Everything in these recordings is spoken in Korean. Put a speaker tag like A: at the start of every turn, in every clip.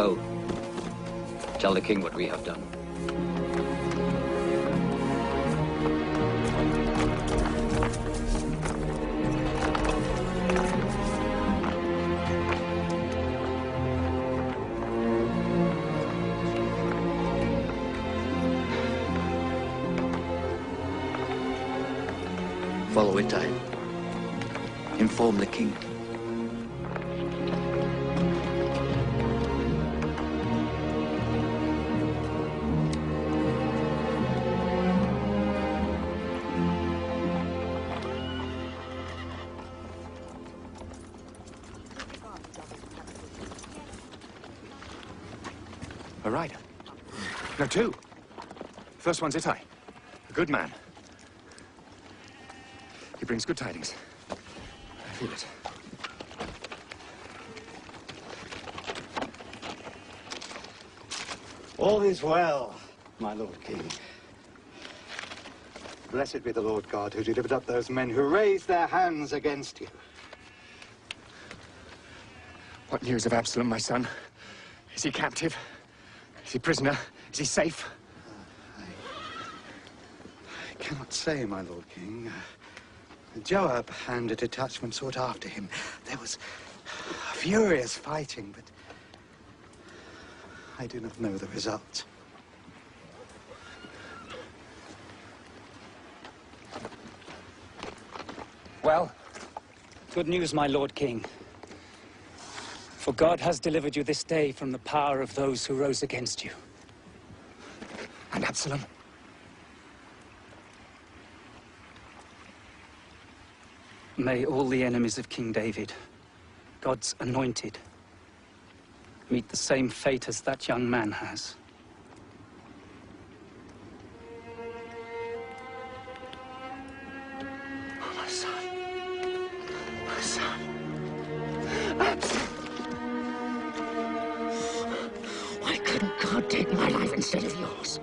A: Go. Tell the king what we have done.
B: Follow Itai. Inform the king.
C: A rider? No, two. First one's Itai. A good man. He brings good tidings. I feel it.
D: All is well, my Lord King. Blessed be the Lord God who delivered up those men who raised their hands against you.
C: What news of Absalom, my son? Is he captive? Is he prisoner? Is he safe?
D: I cannot say, my Lord King. Joab and a detachment sought after him. There was furious fighting, but I do not know the result.
E: Well, good news, my Lord King. For God has delivered you this day from the power of those who rose against you.
C: And Absalom?
E: May all the enemies of King David, God's anointed, meet the same fate as that young man has.
C: Oh, my son. My son. Absalom.
F: Why couldn't God take my life instead of yours?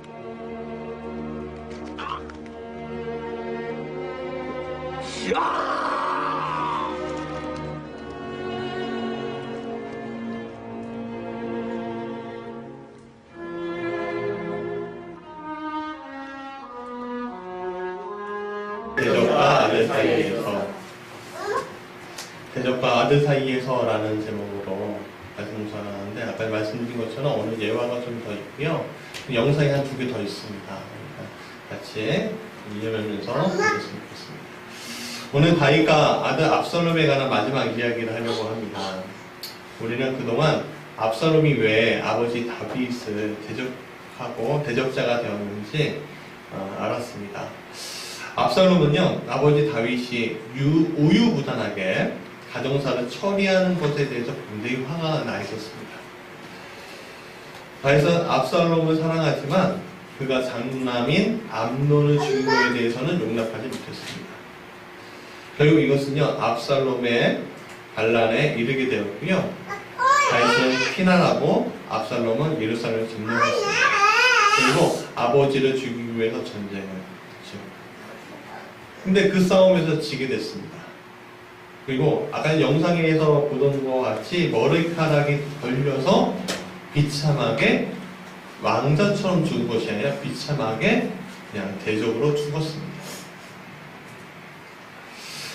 G: 대적과 아들 사이에서라는 제목으로 말씀 전하는데 아까 말씀드린 것처럼 오늘 예화가 좀 더 있고요. 영상이 한 2개 더 있습니다. 그러니까 같이 읽으면서 보겠으면 좋겠습니다. 오늘 다윗과 아들 압살롬에 관한 마지막 이야기를 하려고 합니다. 우리는 그동안 압살롬이 왜 아버지 다윗을 대적하고 대적자가 되었는지 알았습니다. 압살롬은요, 아버지 다윗이 우유부단하게 가정사를 처리하는 것에 대해서 굉장히 화가 나 있었습니다. 다윗은 압살롬을 사랑하지만 그가 장남인 암논을 죽인 것에 대해서는 용납하지 못했습니다. 결국 이것은요, 압살롬의 반란에 이르게 되었고요. 다윗은 피난하고 압살롬은 예루살렘을 점령했습니다. 그리고 아버지를 죽이기 위해서 전쟁을 했죠. 근데 그 싸움에서 지게 됐습니다. 그리고 아까 영상에서 보던 것과 같이 머리카락이 걸려서 비참하게 왕자처럼 죽은 것이 아니라 비참하게 그냥 대적으로 죽었습니다.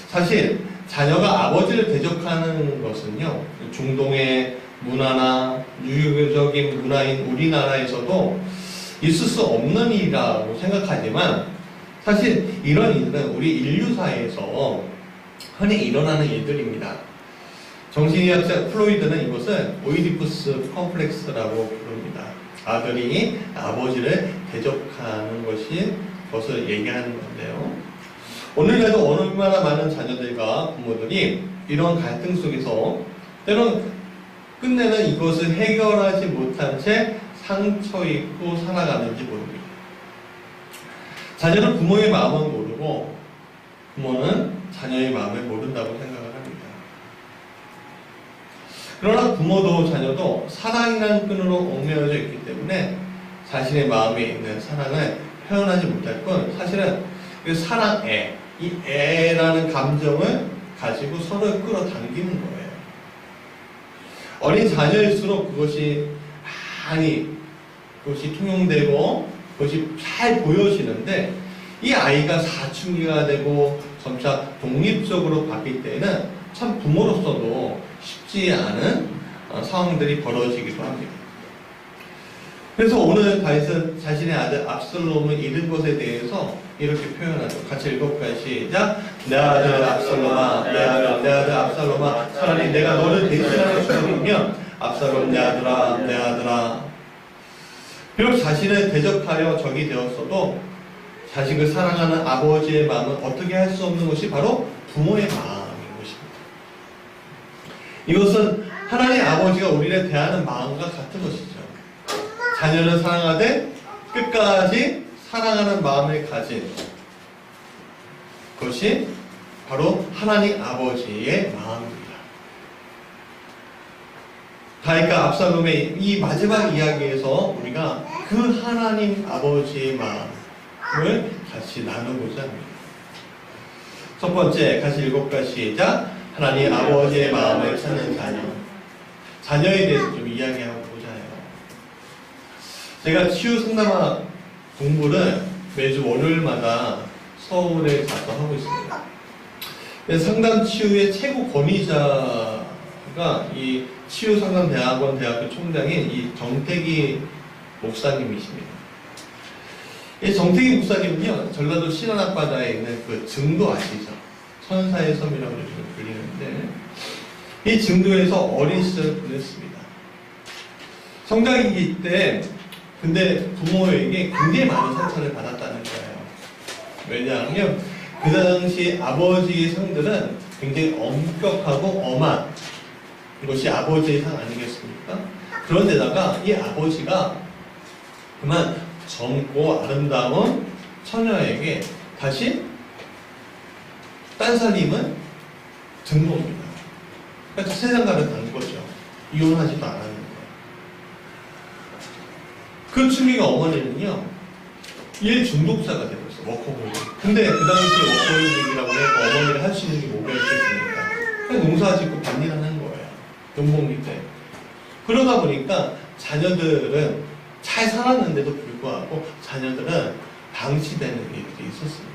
G: 사실 자녀가 아버지를 대적하는 것은요, 중동의 문화나 유교적인 문화인 우리나라에서도 있을 수 없는 일이라고 생각하지만 사실 이런 일은 우리 인류사에서 흔히 일어나는 일들입니다. 정신의학자 플로이드는 이것을 오이디푸스 컴플렉스라고 부릅니다. 아들이 아버지를 대적하는 것을 얘기하는 건데요. 오늘날도 얼마나 많은 자녀들과 부모들이 이런 갈등 속에서 때론 끝내는 이것을 해결하지 못한 채 상처 입고 살아가는지 모릅니다. 자녀는 부모의 마음은 모르고 부모는 자녀의 마음을 모른다고 생각을 합니다. 그러나 부모도 자녀도 사랑이라는 끈으로 얽매여져 있기 때문에 자신의 마음에 있는 사랑을 표현하지 못할 뿐 사실은 그 사랑애, 이 애라는 감정을 가지고 서로를 끌어당기는 거예요. 어린 자녀일수록 그것이 가만히 그것이 통용되고 그것이 잘 보여지는데 이 아이가 사춘기가 되고 점차 독립적으로 바뀔 때는 참 부모로서도 쉽지 않은 상황들이 벌어지기도 합니다. 그래서 오늘 다윗은 자신의 아들 압살롬을 잃은 것에 대해서 이렇게 표현하죠. 같이 읽어볼까요? 시작. 내 아들 압살롬아, 내 아들 압살롬아, 차라리 내가 너를 대신하여 죽이면 압살롬 내 아들아, 내 아들아. 비록 자신을 대적하여 적이 되었어도 자식을 사랑하는 아버지의 마음은 어떻게 할 수 없는 것이 바로 부모의 마음인 것입니다. 이것은 하나님 아버지가 우리를 대하는 마음과 같은 것이죠. 자녀를 사랑하되 끝까지 사랑하는 마음을 가진 것이 바로 하나님 아버지의 마음입니다. 다윗과 압살롬의 이 마지막 이야기에서 우리가 그 하나님 아버지의 마음을 같이 나누고자 합니다. 첫 번째, 같이 읽어볼까요? 시작. 하나님 아버지의 마음을 찾는 자녀. 자녀에 대해서 좀 이야기하고 보자 해요. 제가 치유 상담화 공부를 매주 월요일마다 서울에 가서 하고 있습니다. 상담 치유의 최고 권위자가 이 치유상담대학원 대학교 총장인 이 정태기 목사님이십니다. 이 정태기 목사님은요, 전라도 신안 앞바다에 있는 그 증도 아시죠? 천사의 섬이라고 요즘 불리는데, 이 증도에서 어린 시절을 보냈습니다. 성장기 때, 근데 부모에게 굉장히 많은 상처를 받았다는 거예요. 왜냐하면, 그 당시 아버지의 상들은 굉장히 엄격하고 엄한 것이 아버지의 상 아니겠습니까? 그런데다가 이 아버지가 그만 젊고 아름다운 처녀에게 다시 딴살림은 등록입니다. 그러니까 세상가를 간 거죠. 이혼하지도 않았는 거예요. 그 충격의 어머니는요, 일 중독자가 되었어요. 워커홀릭. 근데 그 당시에 워커홀릭이라고 해서 어머니를 할 수 있는 게 뭐가 있겠습니까? 그냥 농사 짓고 밭일하는 거예요. 용복리 때. 그러다 보니까 자녀들은 잘 살았는데도 불구하고 자녀들은 방치되는 일들이 있었습니다.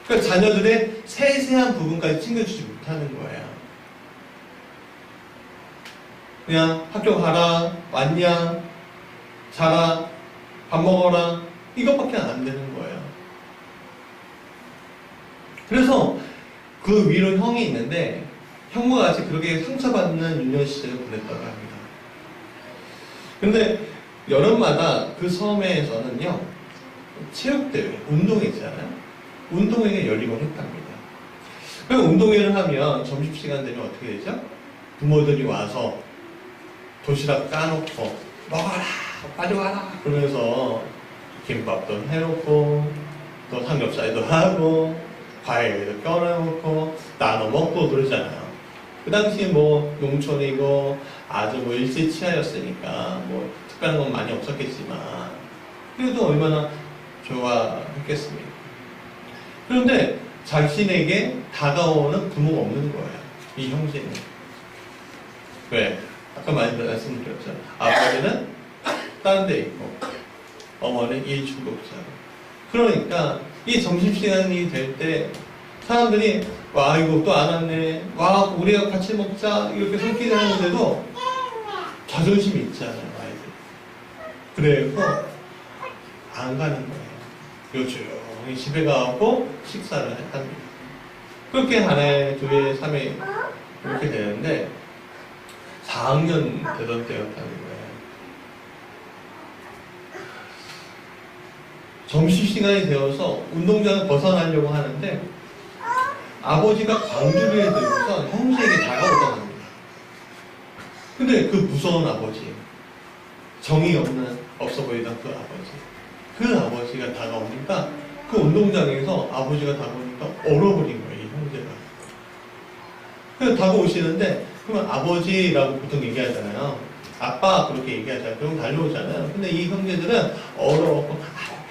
G: 그러니까 자녀들의 세세한 부분까지 챙겨주지 못하는 거예요. 그냥 학교 가라, 왔냐, 자라, 밥 먹어라, 이것밖에 안 되는 거예요. 그래서 그 위로 형이 있는데 형과 같이 그렇게 상처받는 유년 시절을 보냈다고 합니다. 근데 여름마다 그 섬에서는요, 체육대회, 운동회 있잖아요. 운동회가 열리곤 했답니다. 그 운동회를 하면 점심시간 되면 어떻게 되죠? 부모들이 와서 도시락 까놓고 먹어라, 빨리 와라 그러면서 김밥도 해놓고 또 삼겹살도 하고 과일도 껴놓고 나눠 먹고 그러잖아요. 그 당시 뭐 농촌이고 아주 뭐 일제치하였으니까 뭐 특별한 건 많이 없었겠지만 그래도 얼마나 좋아했겠습니까? 그런데 자신에게 다가오는 부모가 없는 거예요. 이 형제는. 왜? 아까 많이 말씀드렸죠. 아버지는 다른 데 있고 어머니는 일 중독자고. 그러니까 이 점심시간이 될 때 사람들이 와 이거 또 안 왔네, 와 우리가 같이 먹자 이렇게 손길을 하는데도 자존심이 있잖아요 아이들. 그래서 안 가는 거예요. 요조용히 집에 가고 식사를 합니다. 그렇게 한 해, 두 해, 3회 이렇게 되는데 4학년 되던 때였다는 거예요. 점심시간이 되어서 운동장을 벗어나려고 하는데 아버지가 광주리에 들고서 형제에게 다가오다 합니다. 근데 그 무서운 아버지, 정이 없어 보이던 그 아버지가 다가오니까 그 운동장에서 아버지가 다가오니까 얼어버린 거예요, 이 형제가. 그래서 다가오시는데 그러면 아버지라고 보통 얘기하잖아요. 아빠 그렇게 얘기하잖아요. 그럼 달려오잖아요. 근데 이 형제들은 얼어갖고 못하고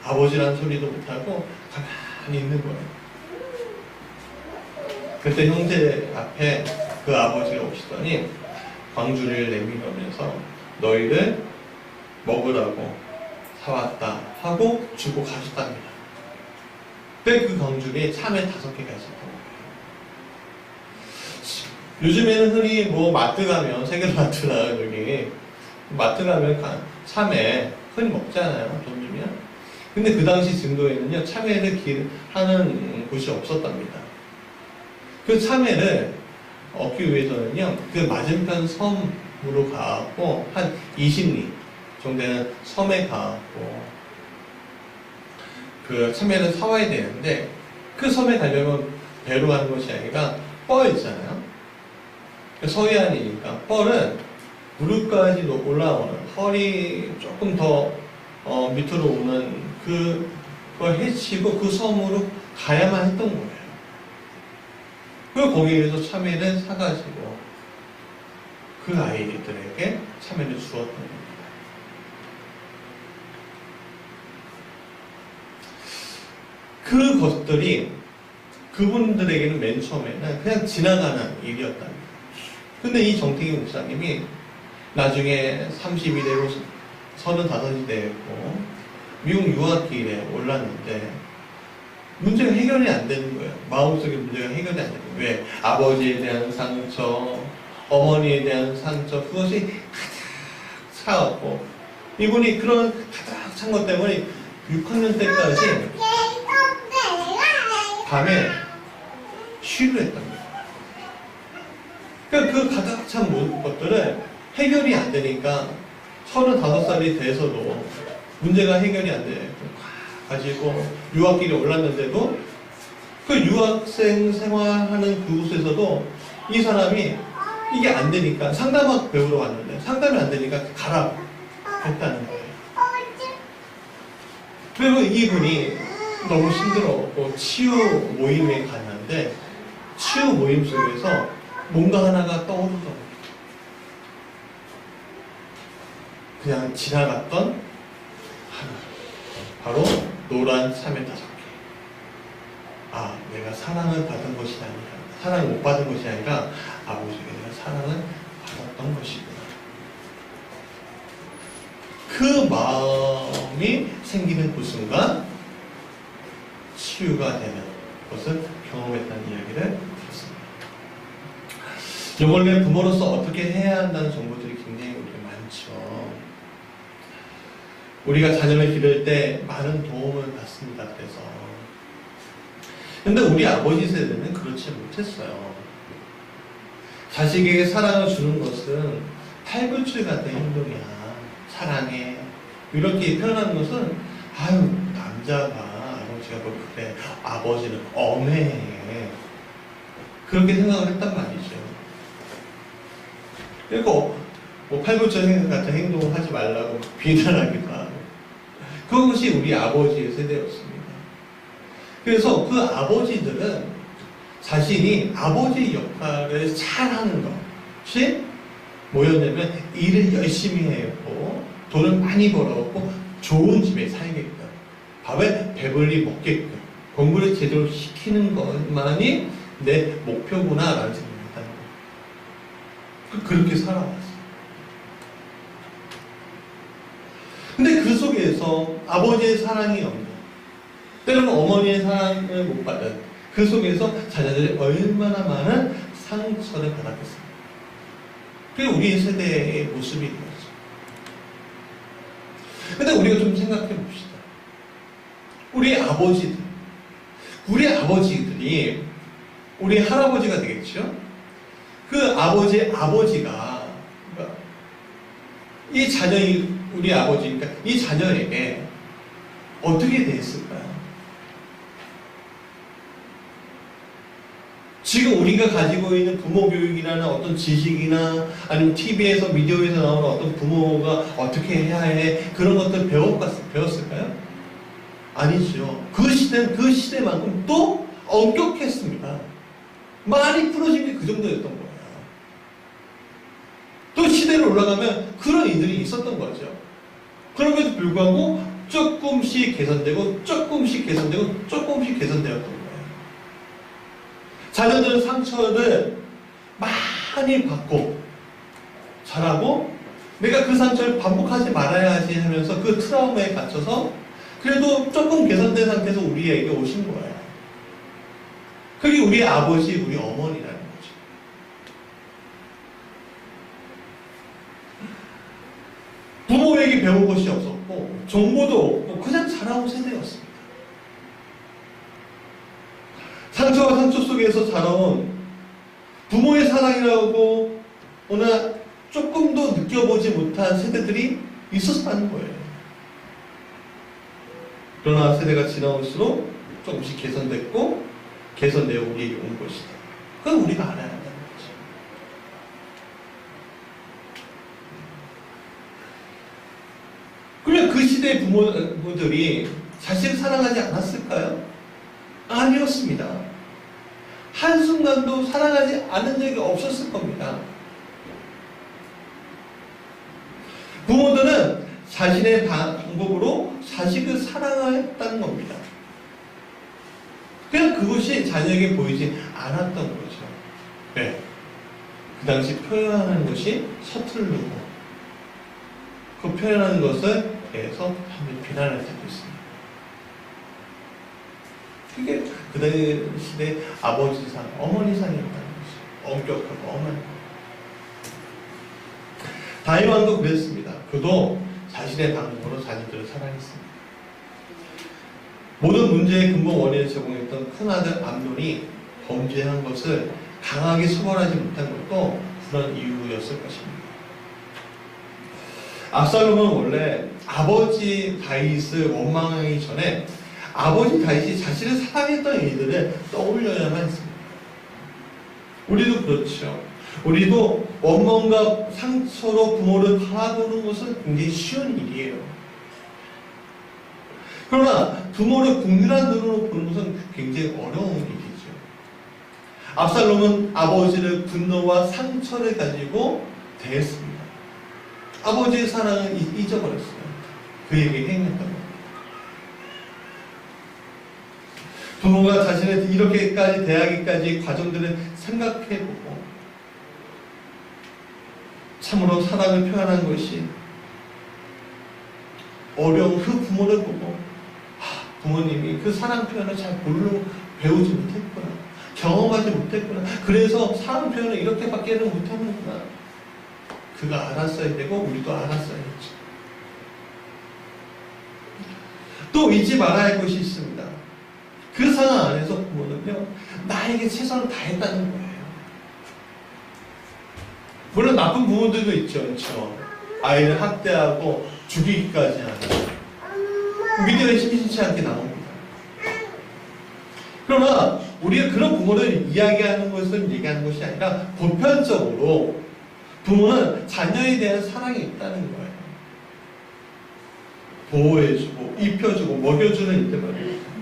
G: 아버지라는 소리도 못하고 가만히 있는 거예요. 그때 형제 앞에 그 아버지가 오시더니 광주를 내밀으면서 너희를 먹으라고 사왔다 하고 주고 가셨답니다. 근데 그 광주에 참외 5개가 있었던 거예요. 요즘에는 흔히 뭐 마트 가면, 세계마트나 여기 마트 가면 참외 흔히 먹잖아요, 돈 주면. 근데 그 당시 증도에는요, 참외를 하는 곳이 없었답니다. 그 참외를 얻기 위해서는요, 그 맞은편 섬으로 가고 한 20리 정도 되는 섬에 가고 그 참외를 사와야 되는데, 그 섬에 가려면 배로 가는 것이 아니라 뻘 있잖아요. 서해안이니까 뻘은 무릎까지 올라오는, 허리 조금 더 밑으로 오는 그걸 헤치고 그 섬으로 가야만 했던 거예요. 그리고 거기에서 참외를 사가지고 그 아이들에게 참외를 주었던 겁니다. 그것들이 그분들에게는 맨 처음에는 그냥 지나가는 일이었답니다. 근데 이 정택희 목사님이 나중에 32 되고 35이 되고 미국 유학길에 올랐는데 문제가 해결이 안 되는 거예요. 마음속에 문제가 해결이 안 되는 거예요. 왜? 아버지에 대한 상처, 어머니에 대한 상처, 그것이 가득 차왔고, 이분이 그런 가득 찬 것 때문에 6학년 때까지 밤에 쉬를 했답니다. 그러니까 그 가득 찬 것들을 해결이 안 되니까 35살이 돼서도 문제가 해결이 안 돼. 가지고 유학길에 올랐는데도 그 유학생 생활하는 그곳에서도 이 사람이 이게 안 되니까 상담학 배우러 왔는데 상담이 안 되니까 가라고 했다는 거예요. 그리고 이분이 너무 힘들었고 치유 모임에 갔는데 치유 모임 속에서 뭔가 하나가 떠오르더라고요. 그냥 지나갔던 하나, 바로 노란 참외 5개. 아, 내가 사랑을 받은 것이 아니라, 사랑을 못 받은 것이 아니라 아버지에게 내가 사랑을 받았던 것이구나. 그 마음이 생기는 그 순간 치유가 되는 것을 경험했다는 이야기를 들었습니다. 원래 부모로서 어떻게 해야 한다는 정보들이 굉장히 많죠. 우리가 자녀를 기를 때 많은 도움을 받습니다. 그래서. 근데 우리 아버지 세대는 그렇지 못했어요. 자식에게 사랑을 주는 것은 탈불출 같은 행동이야. 사랑해. 이렇게 표현하는 것은, 아유, 남자가, 아버지가 뭐 그래. 아버지는 엄해. 그렇게 생각을 했단 말이죠. 그리고 뭐 팔불출 같은 행동을 하지 말라고 비난하기도 하고. 그것이 우리 아버지의 세대였습니다. 그래서 그 아버지들은 자신이 아버지 역할을 잘하는 것이 뭐였냐면 일을 열심히 했고 돈을 많이 벌었고 좋은 집에 살게끔, 밥을 배불리 먹게끔, 공부를 제대로 시키는 것만이 내 목표구나라는 생각을 했다는 거예요. 그렇게 살아왔어요. 근데 그 속에서 아버지의 사랑이 없는, 때로는 어머니의 사랑을 못 받은 그 속에서 자녀들이 얼마나 많은 상처를 받았겠습니까? 그게 우리 세대의 모습인 거죠. 근데 우리가 좀 생각해 봅시다. 우리 아버지들이 우리 할아버지가 되겠죠? 그 아버지의 아버지가 이 자녀이 우리 아버지니까 이 자녀에게 어떻게 됐을까요? 지금 우리가 가지고 있는 부모 교육이라는 어떤 지식이나 아니면 TV에서 미디어에서 나오는 어떤 부모가 어떻게 해야 해 그런 것들 배웠을까요? 아니죠. 그 시대만큼 또 엄격했습니다. 많이 풀어진 게 그 정도였던 거예요. 또 시대로 올라가면 그런 일들이 있었던 거죠. 그럼에도 불구하고 조금씩 개선되고 조금씩 개선되고 조금씩 개선되었던 거예요. 자녀들은 상처를 많이 받고 잘하고 내가 그 상처를 반복하지 말아야지 하면서 그 트라우마에 갇혀서 그래도 조금 개선된 상태에서 우리에게 오신 거예요. 그게 우리 아버지, 우리 어머니라는 거죠. 부모에게 배운 것이 없었고 정보도 없고 그냥 자라온 세대였습니다. 상처와 상처 속에서 자라온 부모의 사랑이라고 오늘 조금도 느껴보지 못한 세대들이 있었다는 거예요. 그러나 세대가 지나올수록 조금씩 개선됐고 개선되어 우리에게 온 것이다. 그건 우리가 알아야 한다는 거죠. 그러면 그 시대의 부모들이 자신을 사랑하지 않았을까요? 아니었습니다. 한순간도 사랑하지 않은 적이 없었을 겁니다. 부모들은 자신의 방법으로 자식을 사랑했다는 겁니다. 그냥 그것이 자녀에게 보이지 않았던 거죠. 네. 그 당시 표현하는 것이 서투르고 그 표현하는 것을 대해서 비난을 하고 있습니다. 그게 그 당시대 아버지상, 어머니상이었다는 것이죠. 엄격하고 엄한. 다윗 왕도 그랬습니다. 그도 자신의 방법으로 자녀들을 사랑했습니다. 모든 문제의 근본 원인을 제공했던 큰아들 암논이 범죄한 것을 강하게 처벌하지 못한 것도 그런 이유였을 것입니다. 압살롬은 원래 아버지 다윗을 원망하기 전에 아버지 다윗이 자신을 사랑했던 일들을 떠올려야만 했습니다. 우리도 그렇죠. 우리도 원망과 상처로 부모를 바라보는 것은 굉장히 쉬운 일이에요. 그러나 부모를 국률한 눈으로 보는 것은 굉장히 어려운 일이죠. 압살롬은 아버지를 분노와 상처를 가지고 대했습니다. 아버지의 사랑을 잊어버렸어요. 그에게 행했던 겁니다. 부모가 자신을 이렇게까지 대하기까지 과정들을 생각해보고 참으로 사랑을 표현한 것이 어려운 그 부모를 보고 부모님이 그 사랑 표현을 잘 배우지 못했구나, 경험하지 못했구나, 그래서 사랑 표현을 이렇게밖에는 못하는구나. 그가 알았어야 되고 우리도 알았어야 했죠. 또 잊지 말아야 할 것이 있습니다. 그 상황 안에서 부모는요, 나에게 최선을 다했다는 거예요. 물론 나쁜 부모들도 있죠. 그렇죠? 아이를 학대하고 죽이기까지 하는 미디어에 심심치 않게 나옵니다. 그러나 우리가 그런 부모를 이야기하는 것은 얘기하는 것이 아니라 보편적으로 부모는 자녀에 대한 사랑이 있다는 거예요. 보호해주고 입혀주고 먹여주는 일들 말입니다.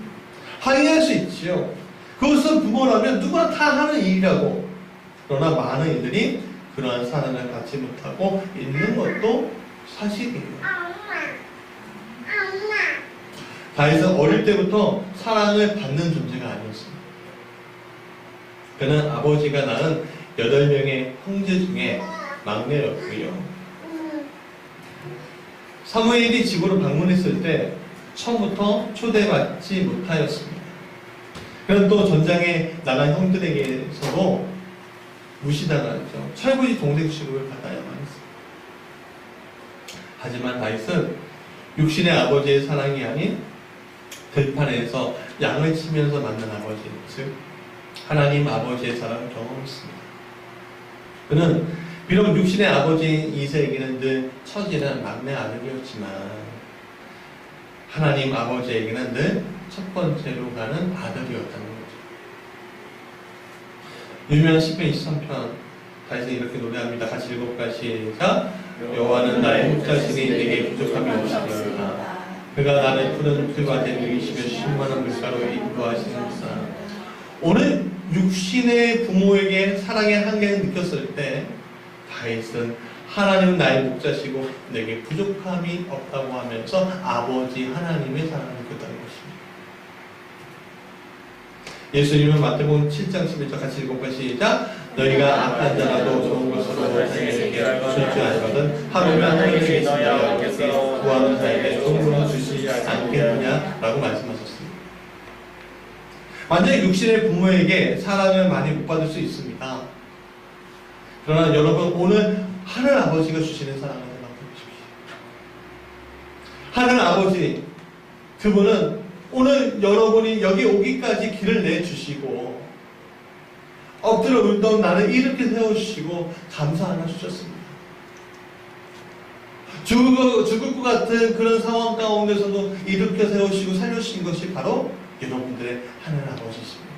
G: 항의할 수 있지요. 그것은 부모라면 누구나 다 하는 일이라고. 그러나 많은 이들이 그러한 사랑을 받지 못하고 있는 것도 사실이에요. 다윗은 어릴 때부터 사랑을 받는 존재가 아니었습니다. 그는 아버지가 낳은 8명의 형제 중에 막내였고요. 사무엘이 집으로 방문했을 때 처음부터 초대받지 못하였습니다. 그는 또 전장에 나간 형들에게서도 무시당하죠. 철부지 동생 취급을 받아야만 했습니다. 하지만 다윗은 육신의 아버지의 사랑이 아닌 들판에서 양을 치면서 만난 아버지, 즉 하나님 아버지의 사랑을 경험했습니다. 그는 비록 육신의 아버지인 이세에게는 늘 처지는 막내 아들이었지만 하나님 아버지에게는 늘 첫 번째로 가는 아들이었다는 거죠. 유명한 시편 23편 다윗은 이렇게 노래합니다. 같이 읽어볼까요? 시작. 여호와는 나의 목자시니 내게 부족함이 없으리로다. 그가 나를 푸른 풀과 댐이시며 쉴만한 물가로 인도하시는구나. 오늘 육신의 부모에게 사랑의 한계를 느꼈을 때 다윗은 하나님은 나의 목자시고 내게 부족함이 없다고 하면서 아버지 하나님의 사랑을 느꼈다는 것입니다. 예수님은 마태복음 7장 11절 같이 읽어볼까요? 시작. 너희가 악한 자라도 좋은 것으로 자기에게 줄 줄 알거든 하물며 하나님이 너희에게 구하는 자에게 종으로 주시지 않겠느냐라고 말씀하셨습니다. 만약에 육신의 부모에게 사랑을 많이 못 받을 수 있습니다. 그러나 여러분 오늘 하늘 아버지가 주시는 사랑을 생각해 보십시오. 하늘 아버지 그분은 오늘 여러분이 여기 오기까지 길을 내주시고 엎드려 울던 나를 이렇게 세워주시고 감사 하나 주셨습니다. 죽을 것 같은 그런 상황 가운데서도 이렇게 세우시고 살려주신 것이 바로 여러분들의 하늘 아버지십니다.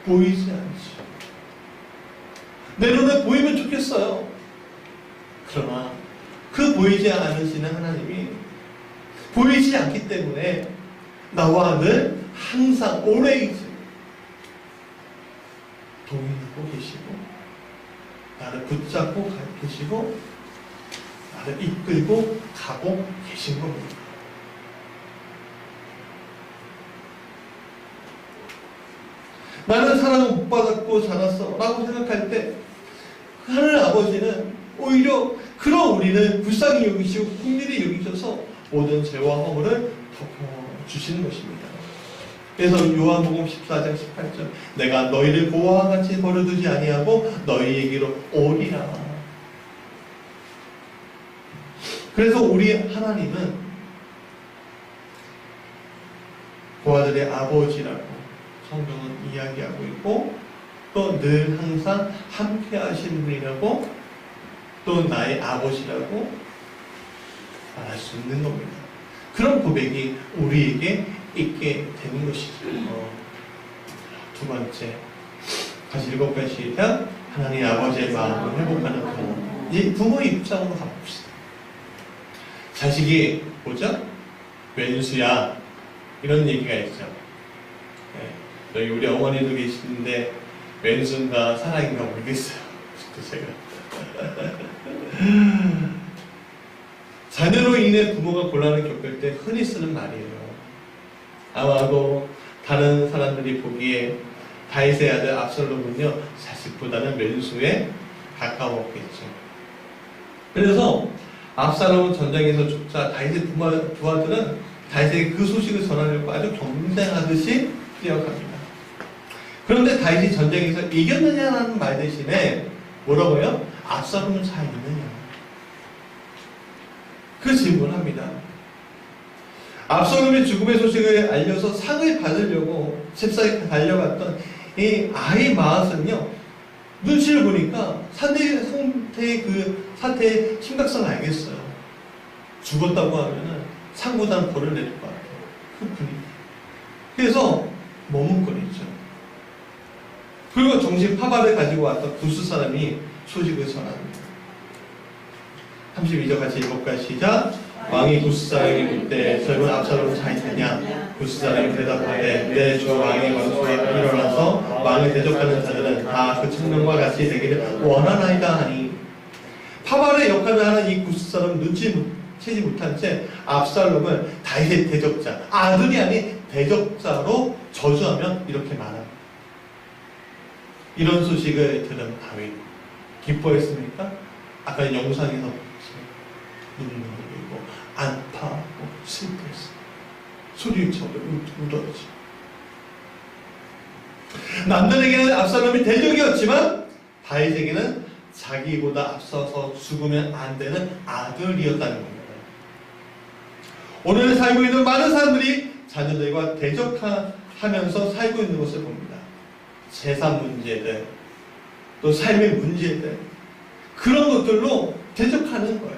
G: 보이지 않죠. 내 눈에 보이면 좋겠어요. 그러나 그 보이지 않으시는 하나님이 보이지 않기 때문에 나와 늘 항상 오래 동행하고 계시고 나를 붙잡고 계시고 나를 이끌고 가고 계신 겁니다. 나는 사랑을 못 받았고 자랐어 라고 생각할 때 하늘 아버지는 오히려 그런 우리는 불쌍히 여기시고 긍휼히 여기셔서 모든 죄와 허물을 덮어주시는 것입니다. 그래서 요한복음 14장 18절 내가 너희를 고아와 같이 버려두지 아니하고 너희에게로 오리라. 그래서 우리 하나님은 고아들의 아버지라고 성경은 이야기하고 있고 또 늘 항상 함께 하시는 분이라고 또 나의 아버지라고 말할 수 있는 겁니다. 그런 고백이 우리에게 있게 되는 것이죠. 두 번째, 다시 7번 시작. 하나님 아버지의 마음을 회복하는 부모. 이 부모의 입장으로 가봅시다. 자식이 보자 왼수야 이런 얘기가 있죠. 네. 여기 우리 어머니도 계시는데 왼수인가 사랑인가 모르겠어요. 제가 자녀로 인해 부모가 곤란을 겪을 때 흔히 쓰는 말이에요. 아마도 다른 사람들이 보기에 다윗의 아들 압살롬은요 자식보다는 왼수에 가까웠겠죠. 그래서 압살롬은 전쟁에서 죽자 다윗의 두 아들은 다윗에게 그 소식을 전하려고 아주 경쟁하듯이 뛰어갑니다. 그런데 다윗이 전쟁에서 이겼느냐라는 말 대신에 뭐라고요? 압살롬은 잘 있느냐? 그 질문을 합니다. 압살롬의 죽음의 소식을 알려서 상을 받으려고 잽싸게 달려갔던 이 아히마아스는요 눈치를 보니까 상태의 그 사태의 심각성을 알겠어요. 죽었다고 하면은 상보다는 벌을 내릴 것 같아요. 그 분위기. 그래서 머뭇거리죠. 그리고 정신 파발을 가지고 왔던 구스 사람이 소식을 전합니다. 32절 같이 읽어볼까요? 시작. 왕이 구스 사람에게 묻되 젊은 압살롬은 잘 있느냐? 구스 사람이 대답하되 내 주 왕의 왕소에 일어나서 왕을 대적하는 자들은 다 그 청년과 같이 되기를 원하나이다 하니 파발의 역할을 하는 이 구스 사람은 눈치채지 못한 채 압살롬을 다윗의 대적자, 아들이 아닌 대적자로 저주하며 이렇게 말합니다. 이런 소식을 들은 다윗 기뻐했습니까? 아까 영상에서 눈물을 흘리고 안타하고 슬퍼했어요. 소리쳐서 울었지. 남들에게는 압살롬이 대적이었지만 다윗에게는 자기보다 앞서서 죽으면 안 되는 아들이었다는 겁니다. 오늘 살고 있는 많은 사람들이 자녀들과 대적하면서 살고 있는 것을 봅니다. 재산 문제들, 또 삶의 문제들, 그런 것들로 대적하는 거예요.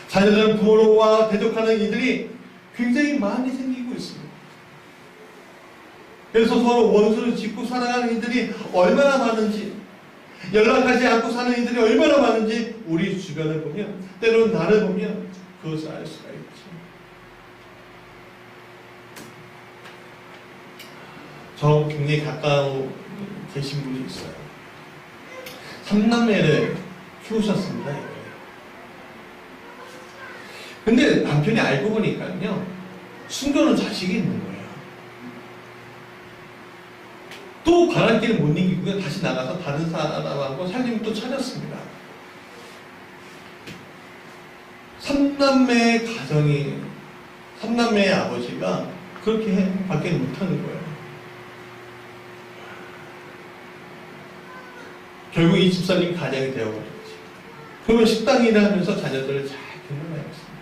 G: 자녀들은 부모와 대적하는 이들이 굉장히 많이 생기고 있습니다. 그래서 서로 원수를 짓고 살아가는 이들이 얼마나 많은지, 연락하지 않고 사는 이들이 얼마나 많은지 우리 주변을 보면, 때로는 나를 보면 그것을 알 수가 있죠. 저 굉장히 가까운 계신 분이 있어요. 3남매를 키우셨습니다. 근데 남편이 알고 보니까요, 숨겨놓은 자식이 있는 거예요. 또 바람길을 못 이기고요. 다시 나가서 다른 사람하고 살림을 또 차렸습니다. 삼남매의 가정이, 삼남매의 아버지가 그렇게 밖에 못하는 거예요. 결국 이 집사님 가장이 되어버렸지. 그러면 식당 일을 하면서 자녀들을 잘 키워나갔습니다.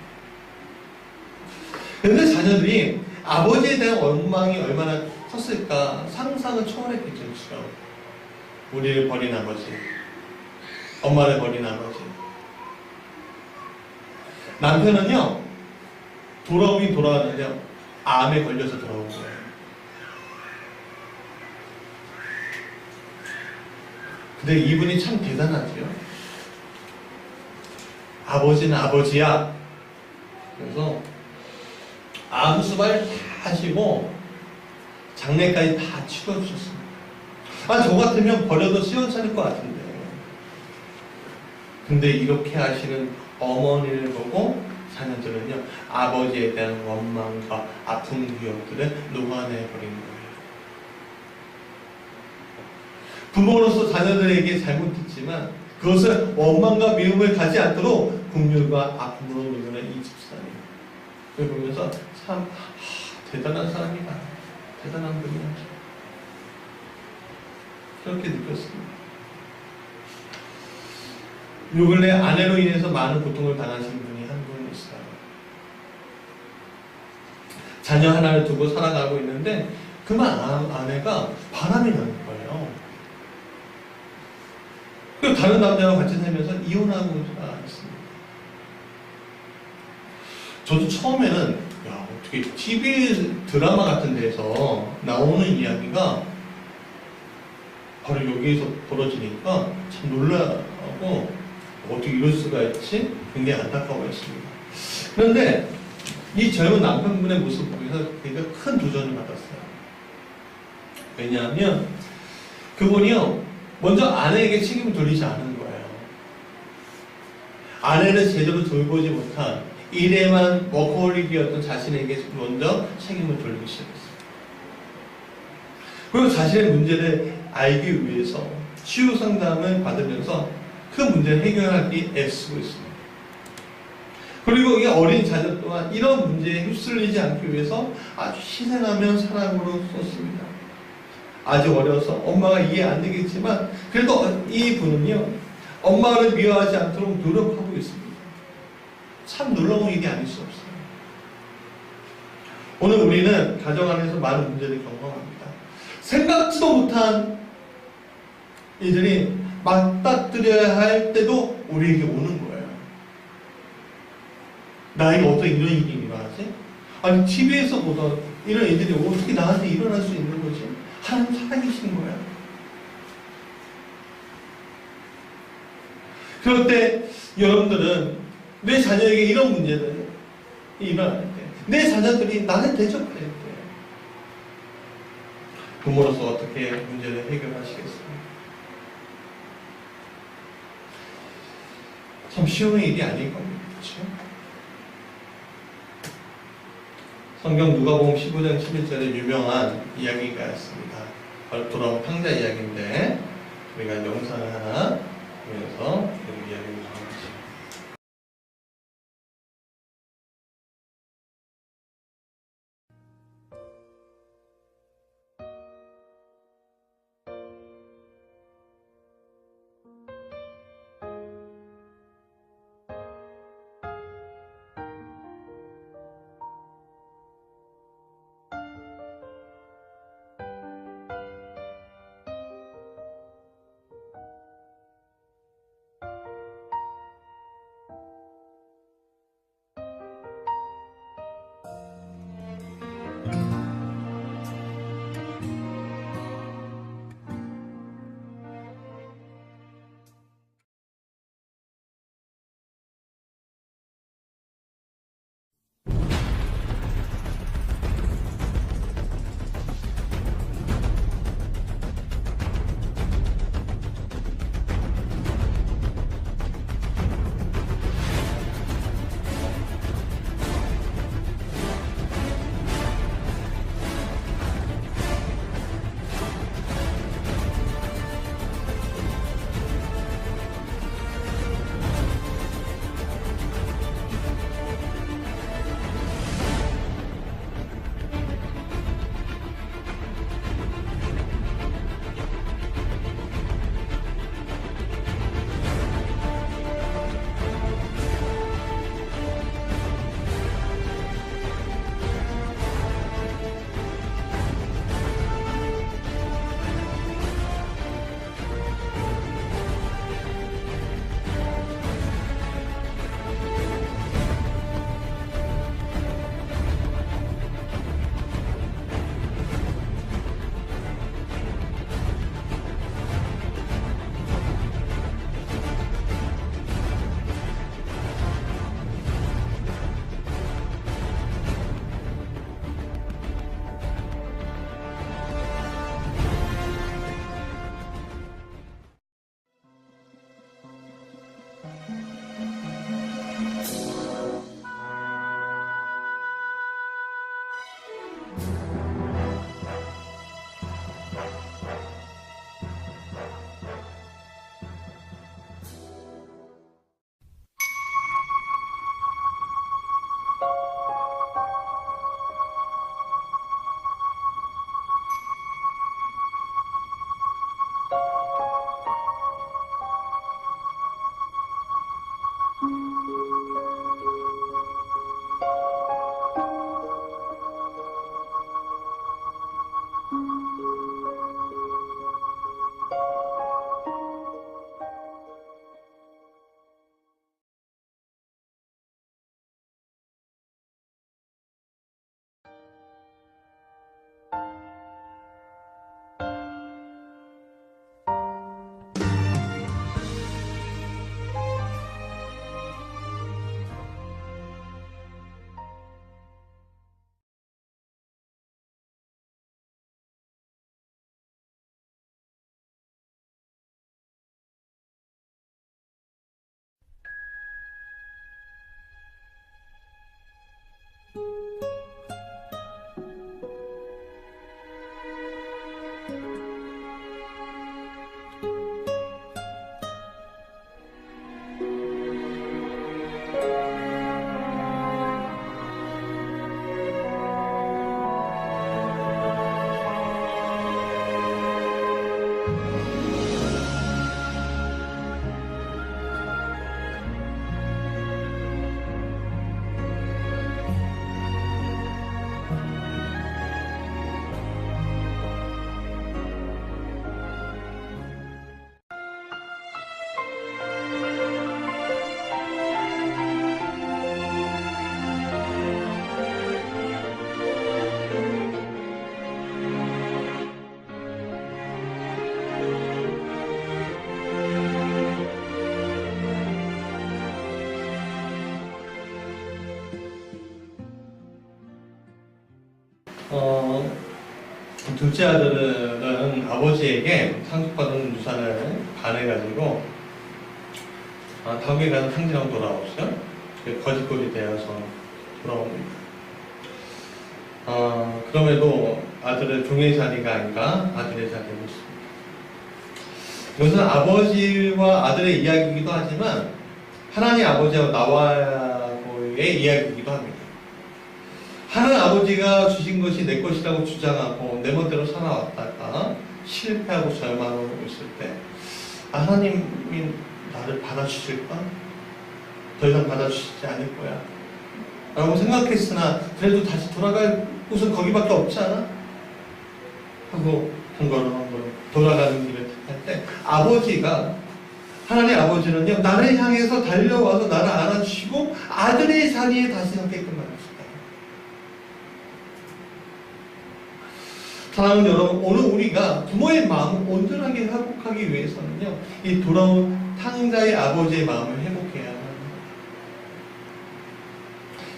G: 그런데 자녀들이 아버지에 대한 원망이 얼마나 컸을까 상상을 초월했겠죠. 우리를 버린 아버지, 엄마를 버린 아버지. 남편은요, 돌아오긴 돌아왔는데요, 암에 걸려서 돌아온 거예요. 근데 이분이 참 대단하지요. 아버지는 아버지야. 그래서 암수발 다 하시고 장례까지 다 치러주셨습니다. 저 같으면 버려도 시원찮을 것 같은데. 근데 이렇게 하시는 어머니를 보고 자녀들은요, 아버지에 대한 원망과 아픈 기억들을 녹아내버린 거예요. 부모로서 자녀들에게 잘못했지만 그것을 원망과 미움을 가지 않도록 국률과 아픔으로 누르는 이 집사님. 그걸 보면서 참 대단한 사람이다. 대단한 분이야. 그렇게 느꼈습니다. 요 근래 아내로 인해서 많은 고통을 당하신 분이 한 분 있어요. 자녀 하나를 두고 살아가고 있는데 그만 아내가 바람이 나는 거예요. 그리고 다른 남자와 같이 살면서 이혼하고 있습니다. 저도 처음에는 야, 어떻게 TV 드라마 같은 데서 나오는 이야기가 바로 여기에서 벌어지니까 참 놀라고 어떻게 이럴 수가 있지? 굉장히 안타까워했습니다. 그런데 이 젊은 남편분의 모습을 보면서 굉장히 큰 도전을 받았어요. 왜냐하면 그분이요, 먼저 아내에게 책임을 돌리지 않은 거예요. 아내를 제대로 돌보지 못한 일에만 워커홀릭이었던 자신에게 먼저 책임을 돌리기 시작했어요. 그리고 자신의 문제를 알기 위해서 치유 상담을 받으면서 그 문제를 해결하기 애쓰고 있습니다. 그리고 이 어린 자녀 또한 이런 문제에 휩쓸리지 않기 위해서 아주 희생하며 사랑으로 썼습니다. 아직 어려서 엄마가 이해 안 되겠지만 그래도 이 분은요, 엄마를 미워하지 않도록 노력하고 있습니다. 참 놀라운 일이 아닐 수 없어요. 오늘 우리는 가정 안에서 많은 문제를 경험합니다. 생각지도 못한 이들이 맞닥뜨려야 할 때도 우리에게 오는 거예요. 나에게 어떤 이런 일이 일어나지? 아니 TV에서 보던 이런 일들이 어떻게 나한테 일어날 수 있는 거지? 하나님 살아계신 거야. 그럴 때 여러분들은 내 자녀에게 이런 문제들이 일어날 때 내 자녀들이 나를 대적할 때 부모로서 어떻게 문제를 해결하시겠어요? 참 쉬운 일이 아닐 겁니다. 그렇죠? 성경 누가복음 15장 11절에 유명한 이야기가 있습니다. 바로 돌아온 탕자 이야기인데 우리가 영상을 하나 보면서 그 이야기를 나눠보시죠. 둘째 아들은 아버지에게 상속받은 유산을 반해가지고 다음에 가는 상지랑 돌아오죠. 거짓골이 되어서 돌아옵니다. 그럼에도 아들은 종의 자리가 아닌가 아들의 자리에 묻습니다. 이것은 아버지와 아들의 이야기이기도 하지만 하나님 아버지와 나와의 이야기이기도 합니다. 하나님 아버지가 주신 것이 내 것이라고 주장하고 내 멋대로 살아왔다가 실패하고 절망하고 있을 때 하나님이 나를 받아주실까? 더 이상 받아주시지 않을 거야 라고 생각했으나 그래도 다시 돌아갈 곳은 거기밖에 없지 않아? 하고 한 걸음 돌아가는 길을 택할 때 아버지가 하나님 아버지는요 나를 향해서 달려와서 나를 안아주시고 아들의 자리에 다시 서게끔 만드셨다. 사랑하는 여러분, 오늘 우리가 부모의 마음을 온전하게 회복하기 위해서는요 이 돌아온 탕자의 아버지의 마음을 회복해야 합니다.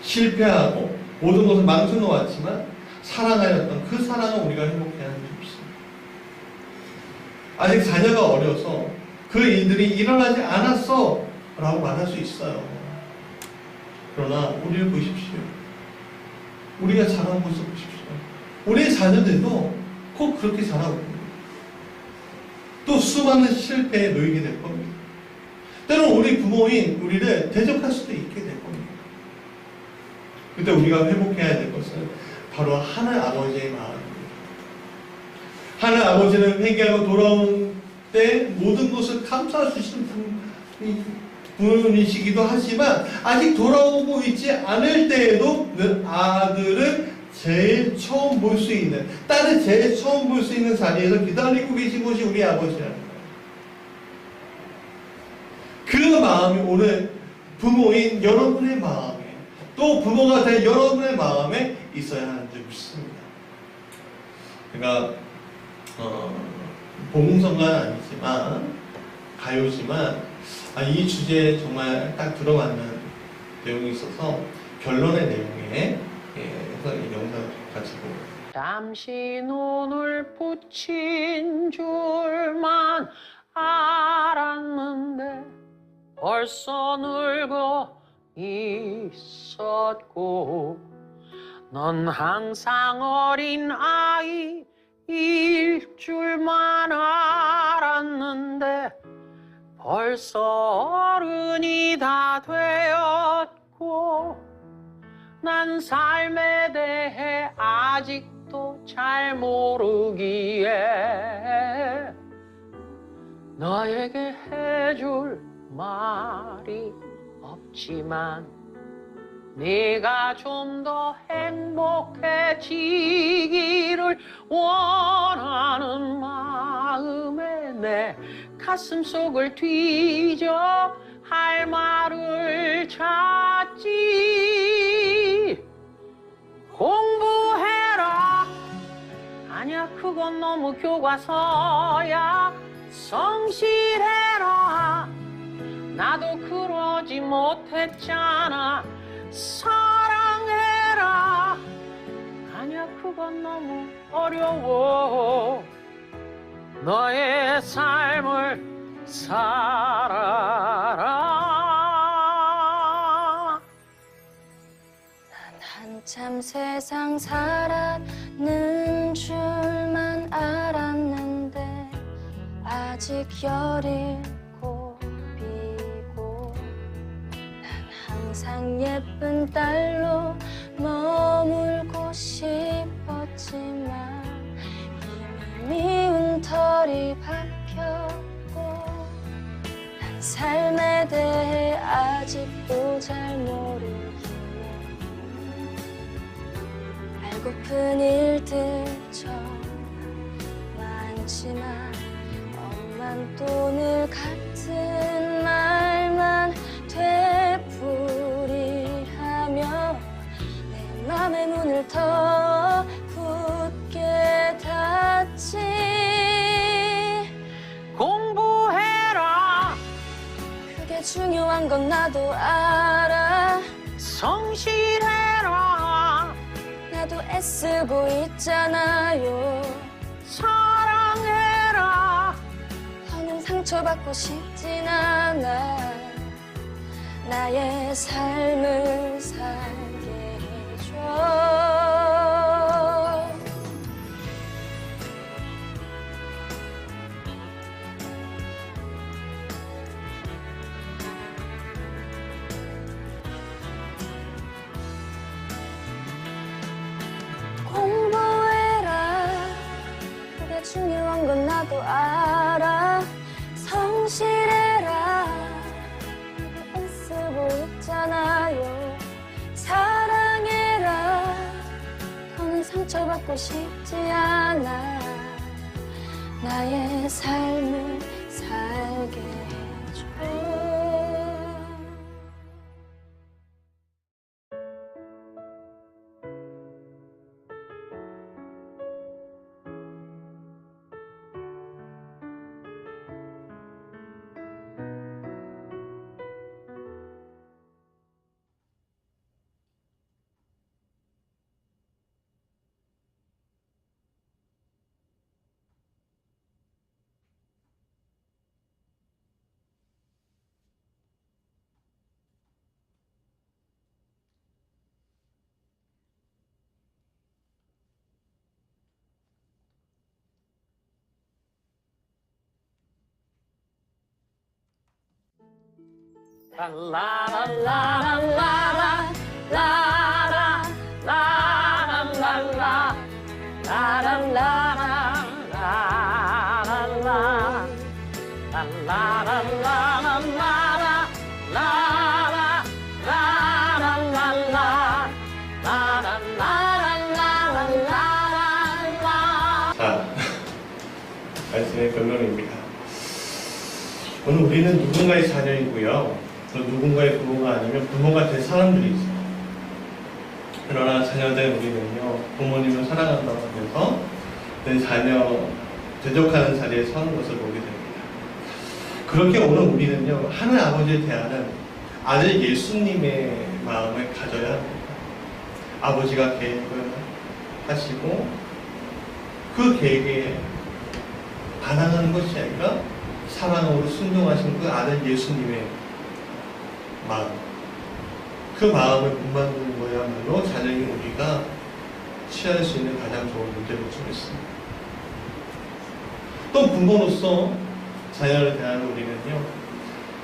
G: 실패하고 모든 것을 망쳐놓았지만 사랑하였던 그 사랑을 우리가 회복해야 하는 게 없습니다. 아직 자녀가 어려서 그 일들이 일어나지 않았어 라고 말할 수 있어요. 그러나 우리를 보십시오. 우리가 자라온 모습 보십시오. 우리의 자녀들도 꼭 그렇게 자라고 있습니다. 또 수많은 실패에 놓이게 될 겁니다. 때로는 우리 부모인 우리를 대적할 수도 있게 될 겁니다. 그때 우리가 회복해야 될 것은 바로 하늘 아버지의 마음입니다. 하늘 아버지는 회개하고 돌아온 때 모든 것을 감싸주시는 분이시기도 하지만 아직 돌아오고 있지 않을 때에도 아들을 제일 처음 볼 수 있는, 딸을 제일 처음 볼 수 있는 자리에서 기다리고 계신 것이 우리 아버지라는 거예요. 그 마음이 오늘 부모인 여러분의 마음에, 또 부모가 된 여러분의 마음에 있어야 하는지 묻습니다. 그러니까 복음성가는 아니지만 가요지만 이 주제에 정말 딱 들어맞는 내용이 있어서 결론의 내용에 해서 이 영상을 같이 보고
H: 잠시 눈을 붙인 줄만 알았는데 벌써 늙어 있었고 넌 항상 어린 아이일 줄만 알았는데 벌써 어른이 다 되었고 난 삶에 대해 아직도 잘 모르기에 너에게 해줄 말이 없지만 네가 좀 더 행복해지기를 원하는 마음에 내 가슴속을 뒤져 할 말을 찾지. 공부해라. 아니야, 그건 너무 교과서야. 성실해라. 나도 그러지 못했잖아. 사랑해라. 아니야, 그건 너무 어려워. 너의 삶을 살아라.
I: 난 한참 세상 살았는 줄만 알았는데 아직 17이고 난 항상 예쁜 딸로 머물고 싶었지만 이미 미운 털이 박혔고 난 삶에 대해 아직도 잘 모르기에 알고픈 일들 좀 많지만 엄만 또 늘 같은 말만 되풀이하며 내 맘의 문을 더 굳게 닫지.
H: 공부해라.
I: 그게 중요한 건 나도 알아.
H: 성실해라.
I: 나도 애쓰고 있잖아요.
H: 사랑해라.
I: 더는 상처받고 싶진 않아. 나의 삶을 살게 해줘. 공부해라. 그게 중요한 건 나도 알아. 성실해라. 애쓰고 있잖아요. 사랑해라. 더는 상처받고 싶지 않아. 나의 삶을 살게 해줘.
H: 라라라라라라 라라 라라라라 라라라라라라 라라라라라라 라라 라라라라라 라라라라라라.
G: 자, 말씀의 결론입니다. 오늘 우리는 누군가의 자녀이고요. 또 누군가의 부모가 아니면 부모가 될 사람들이 있어요. 그러나 자녀된 우리는요, 부모님을 사랑한다고 하면서 내 자녀 대적하는 자리에 서는 것을 보게 됩니다. 그렇게 오늘 우리는요, 하늘 아버지를 대하는 아들 예수님의 마음을 가져야 합니다. 아버지가 계획을 하시고 그 계획에 반항하는 것이 아니라 사랑으로 순종하신 그 아들 예수님의 마음, 그 마음을 못 만드는 거야말로 자녀인 우리가 취할 수 있는 가장 좋은 문제로 좀 있습니다. 또 부모로서 자녀를 대하는 우리는요,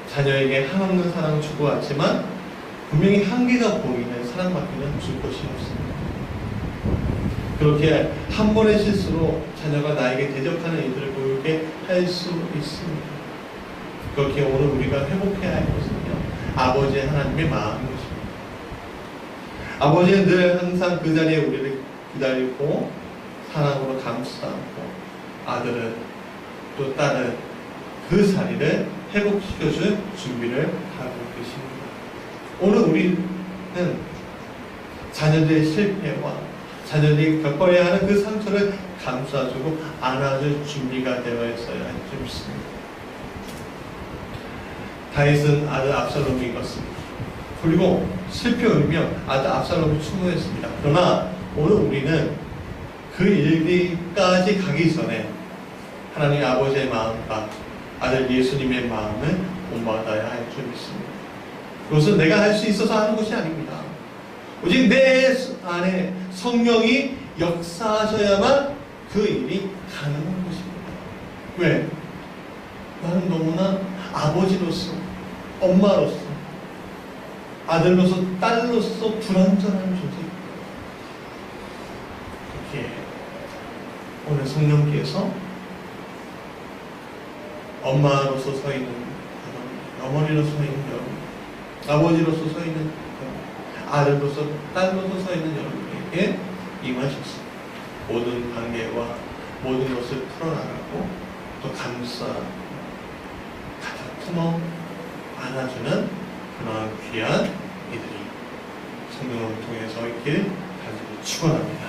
G: 자녀에게 한없는 사랑을 주고 왔지만 분명히 한계가 보이는 사랑밖에는 줄 것이 없습니다. 그렇게 한 번의 실수로 자녀가 나에게 대적하는 일들을 보이게 할 수 있습니다. 그렇게 오늘 우리가 회복해야 할 것은요, 아버지의 하나님의 마음인 것입니다. 아버지는 늘 항상 그 자리에 우리를 기다리고 사랑으로 감싸고 아들은 또 딸은 그 자리를 회복시켜줄 준비를 하고 계십니다. 오늘 우리는 자녀들의 실패와 자녀들이 겪어야 하는 그 상처를 감싸주고 안아줄 준비가 되어 있어야 할 줄 믿습니다. 다윗은 아들 압살롬이 이겼습니다. 그리고 실패하며 아들 압살롬이 추모했습니다. 그러나 오늘 우리는 그 일기까지 가기 전에 하나님 아버지의 마음과 아들 예수님의 마음을 본받아야 할 줄 믿습니다. 그것은 내가 할 수 있어서 하는 것이 아닙니다. 오직 내 안에 성령이 역사하셔야만 그 일이 가능한 것입니다. 왜? 나는 너무나 아버지로서, 엄마로서, 아들로서, 딸로서 불완전한 존재입니다. 그렇게 오늘 성령께서 엄마로서 서 있는 여러분, 어머니로서 서 있는 여러분, 아버지로서 서 있는 여러분, 아들로서, 딸로서 서 있는 여러분에게 임하셨습니다. 모든 관계와 모든 것을 풀어나가고 또 감싸 가다듬어 안아주는 그러한 귀한 이들이 성령을 통해서 있길 간절히 축원합니다.